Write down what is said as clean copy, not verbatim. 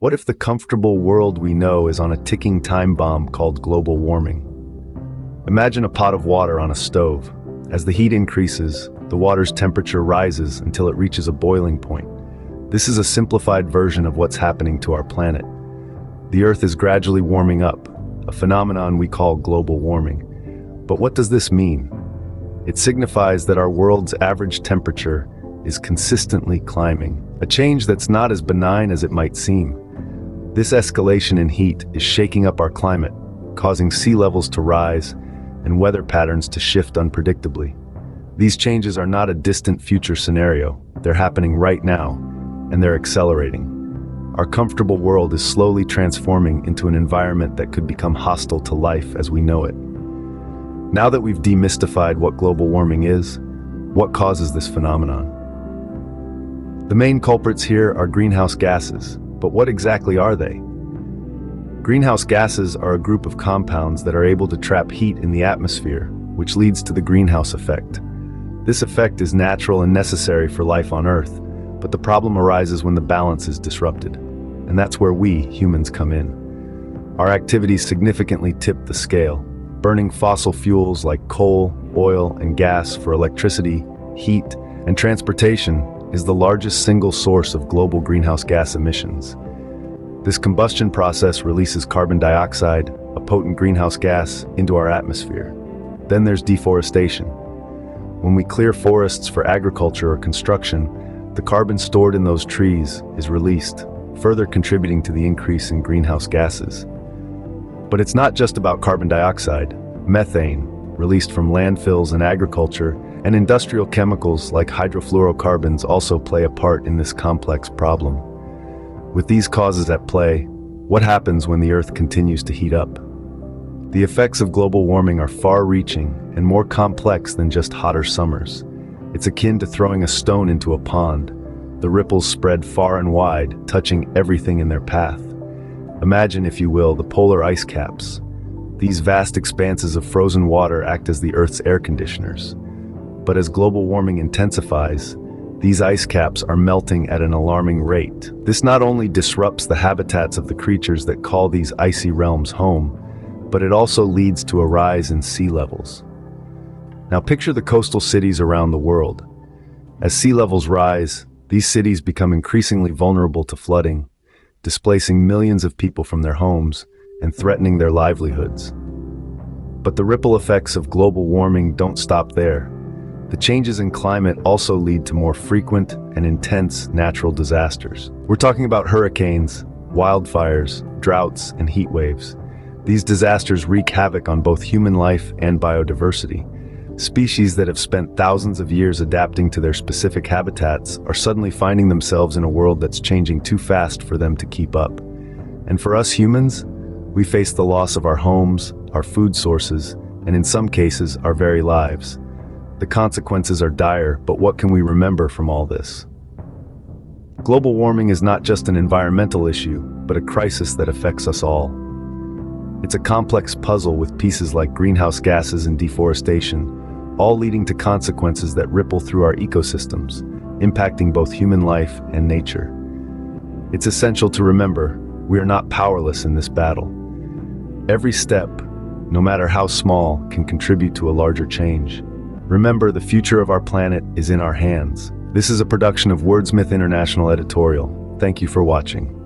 What if the comfortable world we know is on a ticking time bomb called global warming? Imagine a pot of water on a stove. As the heat increases, the water's temperature rises until it reaches a boiling point. This is a simplified version of what's happening to our planet. The Earth is gradually warming up, a phenomenon we call global warming. But what does this mean? It signifies that our world's average temperature is consistently climbing, a change that's not as benign as it might seem. This escalation in heat is shaking up our climate, causing sea levels to rise and weather patterns to shift unpredictably. These changes are not a distant future scenario. They're happening right now, and they're accelerating. Our comfortable world is slowly transforming into an environment that could become hostile to life as we know it. Now that we've demystified what global warming is, what causes this phenomenon? The main culprits here are greenhouse gases, but what exactly are they? Greenhouse gases are a group of compounds that are able to trap heat in the atmosphere, which leads to the greenhouse effect. This effect is natural and necessary for life on Earth, but the problem arises when the balance is disrupted. And that's where we, humans, come in. Our activities significantly tip the scale. Burning fossil fuels like coal, oil, and gas for electricity, heat, and transportation is the largest single source of global greenhouse gas emissions. This combustion process releases carbon dioxide, a potent greenhouse gas, into our atmosphere. Then there's deforestation. When we clear forests for agriculture or construction, the carbon stored in those trees is released, further contributing to the increase in greenhouse gases. But it's not just about carbon dioxide. Methane, released from landfills and agriculture, and industrial chemicals like hydrofluorocarbons also play a part in this complex problem. With these causes at play, what happens when the Earth continues to heat up? The effects of global warming are far-reaching and more complex than just hotter summers. It's akin to throwing a stone into a pond. The ripples spread far and wide, touching everything in their path. Imagine, if you will, the polar ice caps. These vast expanses of frozen water act as the Earth's air conditioners. But as global warming intensifies, these ice caps are melting at an alarming rate. This not only disrupts the habitats of the creatures that call these icy realms home, but it also leads to a rise in sea levels. Now picture the coastal cities around the world. As sea levels rise, these cities become increasingly vulnerable to flooding, displacing millions of people from their homes and threatening their livelihoods. But the ripple effects of global warming don't stop there. The changes in climate also lead to more frequent and intense natural disasters. We're talking about hurricanes, wildfires, droughts, and heat waves. These disasters wreak havoc on both human life and biodiversity. Species that have spent thousands of years adapting to their specific habitats are suddenly finding themselves in a world that's changing too fast for them to keep up. And for us humans, we face the loss of our homes, our food sources, and in some cases, our very lives. The consequences are dire, but what can we remember from all this? Global warming is not just an environmental issue, but a crisis that affects us all. It's a complex puzzle with pieces like greenhouse gases and deforestation, all leading to consequences that ripple through our ecosystems, impacting both human life and nature. It's essential to remember, we are not powerless in this battle. Every step, no matter how small, can contribute to a larger change. Remember, the future of our planet is in our hands. This is a production of Wordsmith International Editorial. Thank you for watching.